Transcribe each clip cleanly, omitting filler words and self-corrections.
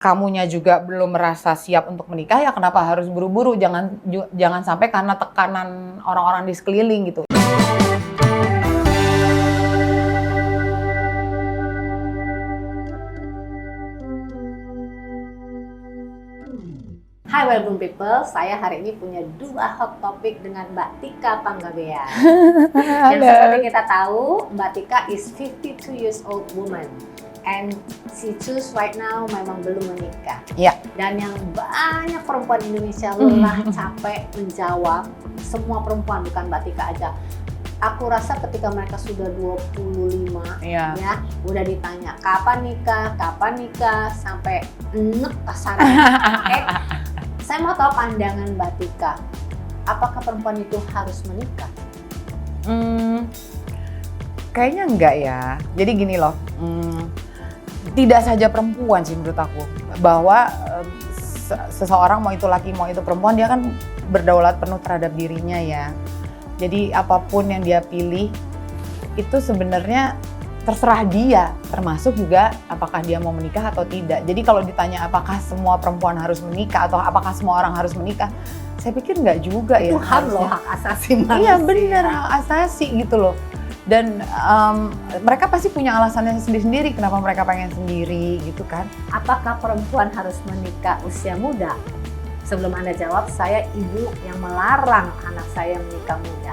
kamunya juga belum merasa siap untuk menikah, ya kenapa harus buru-buru? Jangan sampai karena tekanan orang-orang di sekeliling gitu. Hai Welcome People, saya hari ini punya dua hot topic dengan Mbak Tika Panggabean. Yang seperti kita tahu, Mbak Tika is 52 years old woman. And she choose right now memang belum menikah. Iya. Dan yang banyak perempuan Indonesia lelah capek menjawab, semua perempuan bukan Mbak Tika aja. Aku rasa ketika mereka sudah 25 Iya. ya, udah ditanya kapan nikah sampai enek kasarnya. Saya mau tahu pandangan Mbak Tika. Apakah perempuan itu harus menikah? Kayaknya enggak ya. Jadi gini loh, tidak saja perempuan sih menurut aku, bahwa seseorang mau itu laki mau itu perempuan, dia kan berdaulat penuh terhadap dirinya ya. Jadi apapun yang dia pilih itu sebenarnya terserah dia, termasuk juga apakah dia mau menikah atau tidak. Jadi kalau ditanya apakah semua perempuan harus menikah atau apakah semua orang harus menikah, saya pikir nggak juga ya. Itu hak loh, hak asasi manusia. Iya benar, hak asasi gitu loh. Dan mereka pasti punya alasannya sendiri-sendiri kenapa mereka pengen sendiri gitu kan. Apakah perempuan harus menikah usia muda? Sebelum Anda jawab, saya ibu yang melarang anak saya menikah muda.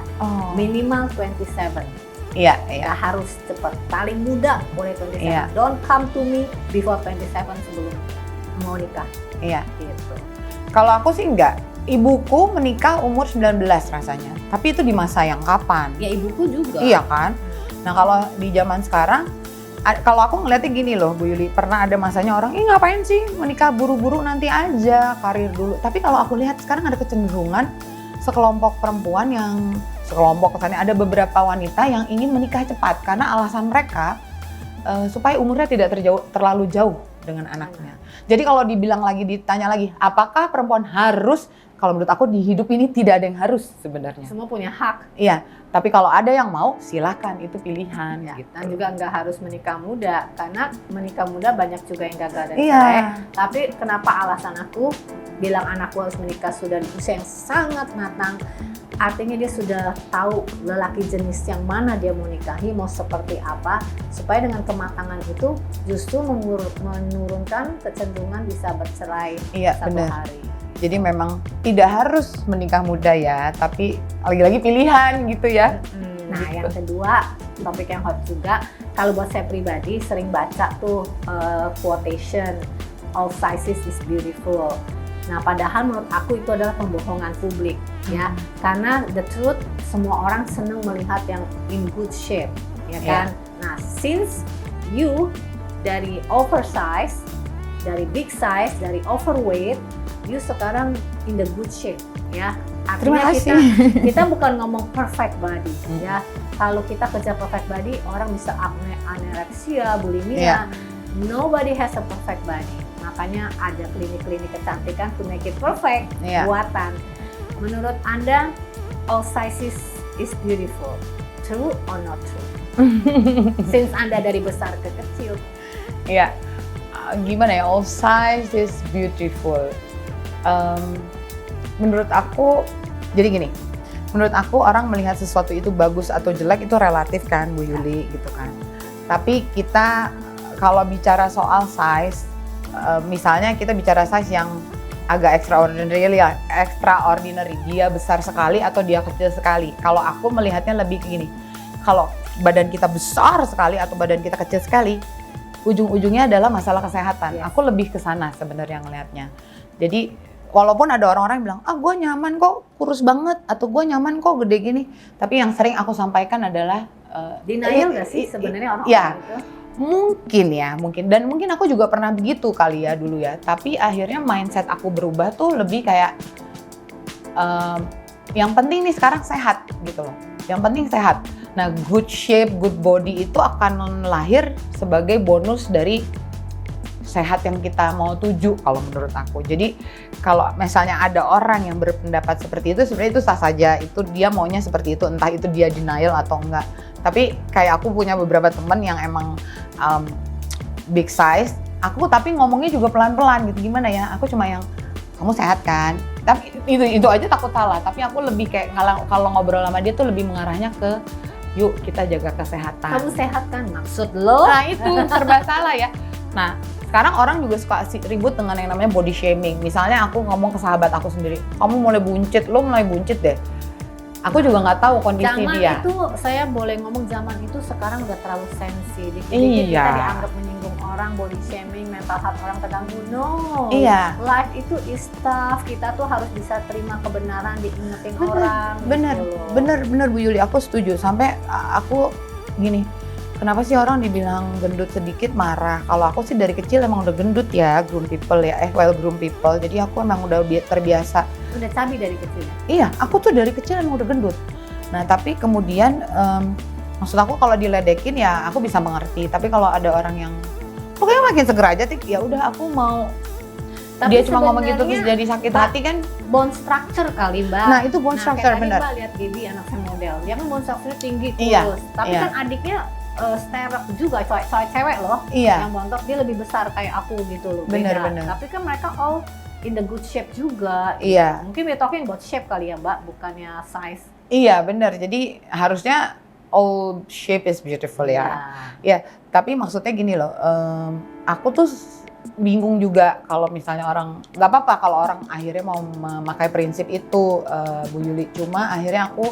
Minimal 27. Iya. Nggak harus cepat. Paling muda boleh 27. Iya. Don't come to me before 27 sebelum mau nikah. Iya. Gitu. Kalau aku sih enggak. Ibuku menikah umur 19 rasanya. Tapi itu di masa yang kapan? Ya ibuku juga. Iya kan? Nah kalau di zaman sekarang, kalau aku ngeliatnya gini loh Bu Yuli, pernah ada masanya orang, ngapain sih menikah buru-buru, nanti aja karir dulu. Tapi kalau aku lihat sekarang ada kecenderungan sekelompok perempuan yang, ada beberapa wanita yang ingin menikah cepat karena alasan mereka supaya umurnya tidak terlalu jauh dengan anaknya. Jadi kalau ditanya lagi, apakah perempuan harus? Kalau menurut aku di hidup ini tidak ada yang harus sebenarnya. Semua punya hak. Iya, tapi kalau ada yang mau silahkan, itu pilihan. Ya, gitu. dan juga nggak harus menikah muda, karena menikah muda banyak juga yang gagal dan Iya. cerai. Tapi kenapa alasan aku bilang anakku harus menikah sudah di usia yang sangat matang? Artinya dia sudah tahu lelaki jenis yang mana dia mau nikahi, mau seperti apa, supaya dengan kematangan itu justru menurunkan kecenderungan bisa bercerai satu benar. hari. Jadi memang tidak harus menikah muda ya, tapi lagi-lagi pilihan gitu ya. Nah Gitu. yang kedua, topik yang hot juga, kalau buat saya pribadi sering baca tuh quotation, all sizes is beautiful. Nah padahal menurut aku itu adalah pembohongan publik ya, karena the truth semua orang senang melihat yang in good shape ya kan. Nah since you dari oversize, dari big size, dari overweight, you sekarang in the good shape ya. Artinya kita bukan ngomong perfect body ya. Kalau kita kerja perfect body, orang bisa anoreksia, bulimia. Nobody has a perfect body. Makanya ada klinik-klinik kecantikan to make it perfect buatan. Menurut Anda, all sizes is beautiful. True or not true? Since Anda dari besar ke kecil. Iya. Gimana ya, all size is beautiful. Menurut aku, jadi gini, menurut aku orang melihat sesuatu itu bagus atau jelek itu relatif kan Bu Yuli gitu kan. Tapi kita kalau bicara soal size, misalnya kita bicara size yang agak extraordinary, dia besar sekali atau dia kecil sekali. Kalau aku melihatnya lebih ke gini, kalau badan kita besar sekali atau badan kita kecil sekali, ujung-ujungnya adalah masalah kesehatan. Aku lebih ke sana sebenarnya ngelihatnya. Jadi walaupun ada orang-orang yang bilang, gue nyaman kok kurus banget, atau gue nyaman kok gede gini. Tapi yang sering aku sampaikan adalah denial nggak sih sebenarnya orang-orang itu? Mungkin. Dan mungkin aku juga pernah begitu kali ya dulu ya. Tapi akhirnya mindset aku berubah tuh lebih kayak, yang penting nih sekarang sehat gitu loh. Yang penting sehat. Nah good shape, good body itu akan lahir sebagai bonus dari sehat yang kita mau tuju kalau menurut aku. Jadi kalau misalnya ada orang yang berpendapat seperti itu, sebenarnya itu sah saja, itu dia maunya seperti itu, entah itu dia denial atau enggak. Tapi kayak aku punya beberapa teman yang emang big size, aku tapi ngomongnya juga pelan-pelan gitu, gimana ya, aku cuma yang, kamu sehat kan? Tapi itu aja takut salah, tapi aku lebih kayak kalau ngobrol sama dia tuh lebih mengarahnya ke, yuk kita jaga kesehatan. Kamu sehat kan? Maksud lo? Nah itu serba salah ya. Nah sekarang orang juga suka ribut dengan yang namanya body shaming. Misalnya aku ngomong ke sahabat aku sendiri, kamu mulai buncit, lo mulai buncit deh. Aku juga nggak tahu kondisi Zaman dia. itu, saya boleh ngomong zaman itu sekarang udah terlalu sensi. Dikit-dikit Iya. kita dianggap menyinggung orang, body shaming, mental health orang terganggu. No. Iya. Life itu is tough. Kita tuh harus bisa terima kebenaran, diingetin orang. Bener, gitu loh. bener Bu Yuli, aku setuju. Sampai aku gini, kenapa sih orang dibilang gendut sedikit marah? Kalau aku sih dari kecil emang udah gendut ya, groom people ya, well groom people. Jadi aku emang udah terbiasa. Udah cabi dari kecil. Iya, aku tuh dari kecil emang udah gendut. Nah tapi kemudian, maksud aku kalau diledekin ya aku bisa mengerti. Tapi kalau ada orang yang, pokoknya makin seger aja, ya udah aku mau. Tapi Dia cuma ngomong gitu terus sebenarnya, jadi sakit Mbak, hati kan? bone structure kali, Mbak. Nah itu bone structure kayak bener. tadi Mbak lihat Gaby, anak saya model. Dia kan bone structure tinggi, Iya, kurus. Tapi iya. kan adiknya sterek juga, cewek loh. Iya. Yang bontot dia lebih besar kayak aku gitu loh. Bener, beda. bener. Tapi kan mereka all in the good shape juga. Iya. Mungkin we're talking about shape kali ya, Mbak, bukannya size. Iya benar, jadi harusnya all shape is beautiful ya. Ya, tapi maksudnya gini loh, aku tuh bingung juga kalau misalnya orang, nggak apa-apa kalau orang akhirnya mau memakai prinsip itu, Bu Yuli. Cuma akhirnya aku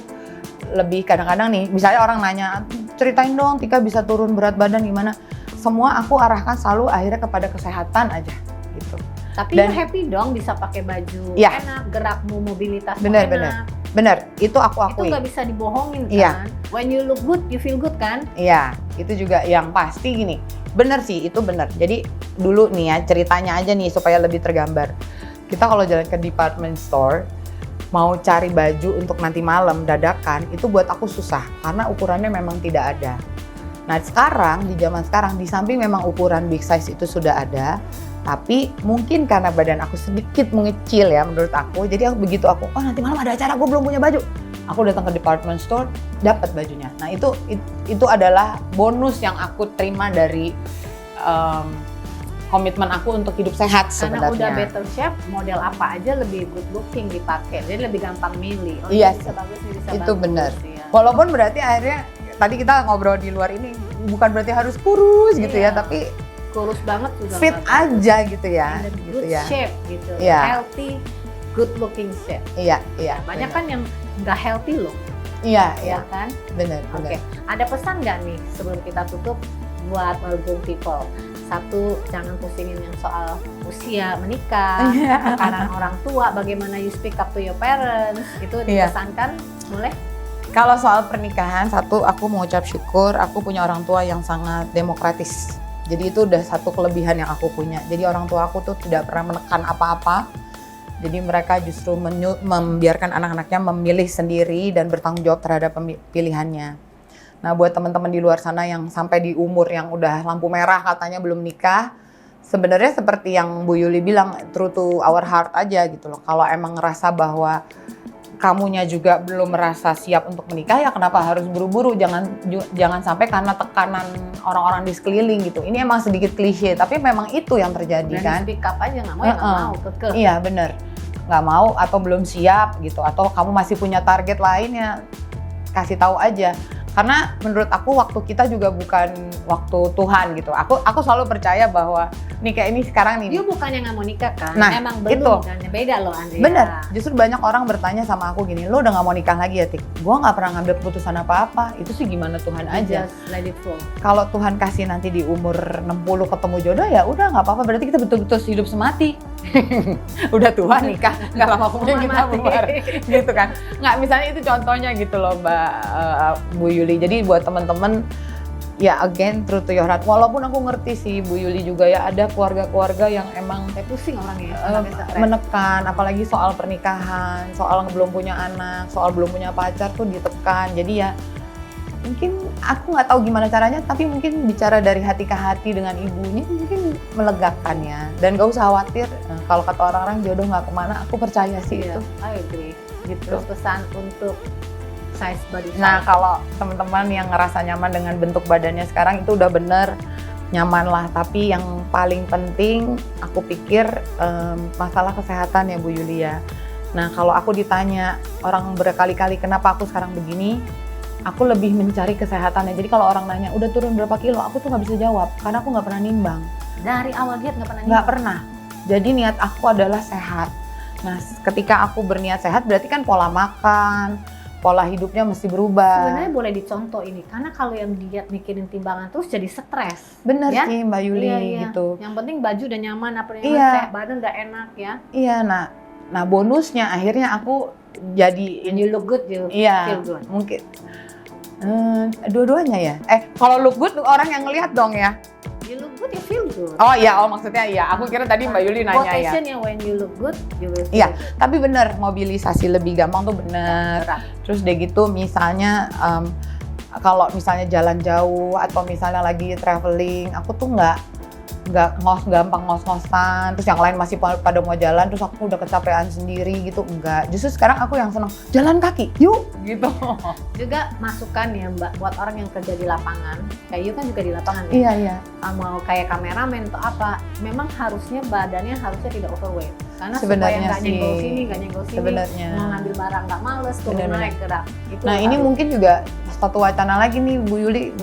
lebih kadang-kadang nih, misalnya orang nanya, ceritain dong Tika bisa turun berat badan gimana. Semua aku arahkan selalu akhirnya kepada kesehatan aja gitu. Tapi Dan- you happy dong bisa pakai baju Iya. enak, gerakmu, mobilitasmu Bener, enak. Bener, itu aku Itu akui. nggak bisa dibohongin kan? Iya. When you look good, you feel good kan? Iya, itu juga yang pasti gini. Bener sih, itu bener. Jadi dulu nih ya, ceritanya aja nih supaya lebih tergambar. Kita kalau jalan ke department store, mau cari baju untuk nanti malam dadakan, itu buat aku susah. Karena ukurannya memang tidak ada. Nah sekarang, di zaman sekarang, di samping memang ukuran big size itu sudah ada, tapi mungkin karena badan aku sedikit mengecil ya menurut aku, jadi begitu aku, oh nanti malam ada acara, gue belum punya baju. Aku datang ke department store, dapat bajunya. Nah itu adalah bonus yang aku terima dari komitmen aku untuk hidup sehat Karena sebenarnya. udah better shape, model apa aja lebih good looking dipakai. Jadi lebih gampang milih. Oh, Iya ini bisa bagus, ini bisa itu bagus. benar. Iya. Walaupun berarti akhirnya tadi kita ngobrol di luar ini bukan berarti harus kurus gitu ya, Iya. tapi Kurus banget juga. fit nggak bagus. aja gitu ya, In the gitu good ya. shape gitu. Iya. Healthy, good looking shape. Iya, iya. Banyak benar. kan yang nggak healthy loh, Iya, ya iya, kan? benar, Oke, benar. ada pesan nggak nih sebelum kita tutup buat well-grown people? Satu, jangan pusingin yang soal usia menikah, tekanan orang tua, bagaimana you speak up to your parents, itu Iya. dipesankan, boleh? Kalau soal pernikahan, satu aku mengucap syukur aku punya orang tua yang sangat demokratis. Jadi itu udah satu kelebihan yang aku punya. Jadi orang tua aku tuh tidak pernah menekan apa-apa. Jadi mereka justru membiarkan anak-anaknya memilih sendiri dan bertanggung jawab terhadap pilihannya. Nah buat teman-teman di luar sana yang sampai di umur yang udah lampu merah katanya belum nikah, sebenarnya seperti yang Bu Yuli bilang, true to our heart aja gitu loh. Kalau emang ngerasa bahwa kamunya juga belum merasa siap untuk menikah, ya kenapa harus buru-buru? Jangan sampai karena tekanan orang-orang di sekeliling gitu. Ini emang sedikit klise, tapi memang itu yang terjadi Dan kan. speak up aja, nggak mau ya nggak mau, kekeh. Iya bener, nggak mau atau belum siap gitu, atau kamu masih punya target lain ya kasih tahu aja. Karena menurut aku waktu kita juga bukan waktu Tuhan gitu. Aku selalu percaya bahwa nikah ini sekarang nih. Dia bukannya nggak mau nikah kan? Nah, Emang belum itu. kan? Beda loh Andrea. Bener, justru banyak orang bertanya sama aku gini, lo udah gak mau nikah lagi ya Tik? Gue gak pernah ngambil keputusan apa-apa, itu sih gimana Tuhan aja. Just let it flow. Kalau Tuhan kasih nanti di umur 60 ketemu jodoh ya udah gak apa-apa, berarti kita betul-betul hidup semati. Udah tua nikah, gak lama kemudian kita Mati. bubar gitu kan. Nggak, misalnya itu contohnya gitu loh Mbak Bu Yuli. Jadi buat temen-temen, ya again true to your heart. Walaupun aku ngerti sih Bu Yuli juga ya ada keluarga-keluarga yang emang Kayak pusing orangnya. menekan, apalagi soal pernikahan, soal belum punya anak, soal belum punya pacar tuh ditekan. Jadi ya mungkin aku nggak tahu gimana caranya, tapi mungkin bicara dari hati ke hati dengan ibunya mungkin melegakan ya. Dan gak usah khawatir, kalau kata orang-orang jodoh nggak kemana, aku percaya sih Iya, itu. I agree. Gitu. Terus pesan untuk size body Nah size. kalau teman-teman yang ngerasa nyaman dengan bentuk badannya sekarang itu udah bener. nyaman lah. Tapi yang paling penting aku pikir masalah kesehatan ya Bu Yulia. Nah kalau aku ditanya orang berkali-kali kenapa aku sekarang begini, aku lebih mencari kesehatannya. Jadi kalau orang nanya udah turun berapa kilo, aku tuh nggak bisa jawab karena aku nggak pernah nimbang. Dari awal diet nggak pernah nimbang? Nggak pernah. Jadi niat aku adalah sehat. Nah ketika aku berniat sehat berarti kan pola makan, pola hidupnya mesti berubah. Sebenarnya boleh dicontoh ini, karena kalau yang diet mikirin timbangan terus jadi stres. Bener ya? sih Mbak Yuli gitu. Yang penting baju udah nyaman, apa yang Iya. badan udah enak ya. Iya, nah bonusnya akhirnya aku jadi And you look good, you iya, feel good. mungkin dua-duanya ya. Kalau look good orang yang ngelihat dong ya. You look good, you feel good. Oh iya, maksudnya iya. Aku kira tadi Mbak Yuli nanya ya. Quotation yang when you look good, you will feel Iya, good. tapi bener mobilisasi lebih gampang tuh bener. Berat. Terus deh gitu misalnya kalau misalnya jalan jauh atau misalnya lagi traveling, aku tuh nggak gampang ngos-ngosan, terus yang lain masih pada mau jalan, terus aku udah kecapean sendiri gitu, enggak. Justru sekarang aku yang seneng jalan kaki, yuk gitu. Juga masukan ya Mbak, buat orang yang kerja di lapangan, kayak you kan juga di lapangan ya. Iya. Mau kayak kameramen atau apa, memang harusnya badannya harusnya tidak overweight. Karena Sebenarnya supaya nggak sih, nyenggol sini, nggak nyenggol sini, sebenarnya. mau ngambil barang nggak males, turun Benar-benar. naik gerak. Itu Nah ini harus. mungkin juga satu wacana lagi nih Bu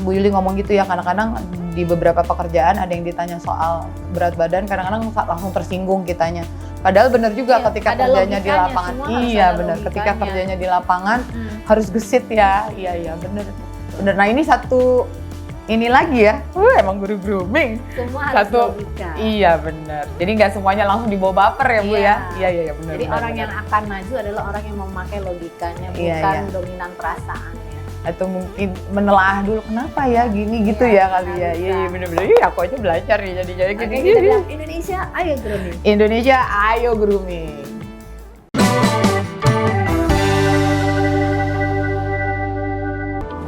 Yuli ngomong gitu ya, kadang-kadang di beberapa pekerjaan ada yang ditanya soal berat badan, kadang-kadang langsung tersinggung kitanya. Padahal benar juga Iya, ketika ada kerjanya di logikanya, lapangan. semua harus Iya ada benar, ketika logikanya. kerjanya di lapangan Hmm. harus gesit ya. Iya benar. Nah ini satu ini lagi ya, emang guru grooming. Semua harus Satu, logika. iya benar. Jadi nggak semuanya langsung dibawa baper ya Bu ya. Iya benar. Jadi benar, orang benar. yang akan maju adalah orang yang memakai logikanya, Iya, bukan iya. dominan perasaannya. Atau mungkin menelaah dulu kenapa ya gini gitu Iya, ya kali ya. bisa. Iya benar-benar. Iya aku aja belajar nih jadi Oke, gini. kita bilang Indonesia, ayo grooming. Indonesia ayo grooming.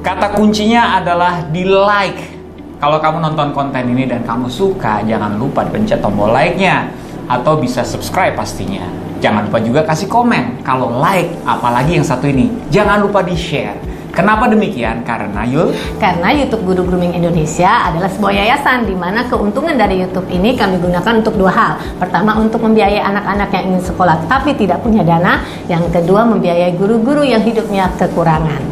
Kata kuncinya adalah di like. Kalau kamu nonton konten ini dan kamu suka, jangan lupa pencet tombol like-nya. Atau bisa subscribe pastinya. Jangan lupa juga kasih komen. Kalau like, apalagi yang satu ini, jangan lupa di-share. Kenapa demikian? Karena Karena YouTube Guru Grooming Indonesia adalah sebuah yayasan di mana keuntungan dari YouTube ini kami gunakan untuk dua hal. Pertama, untuk membiayai anak-anak yang ingin sekolah tapi tidak punya dana. Yang kedua, membiayai guru-guru yang hidupnya kekurangan.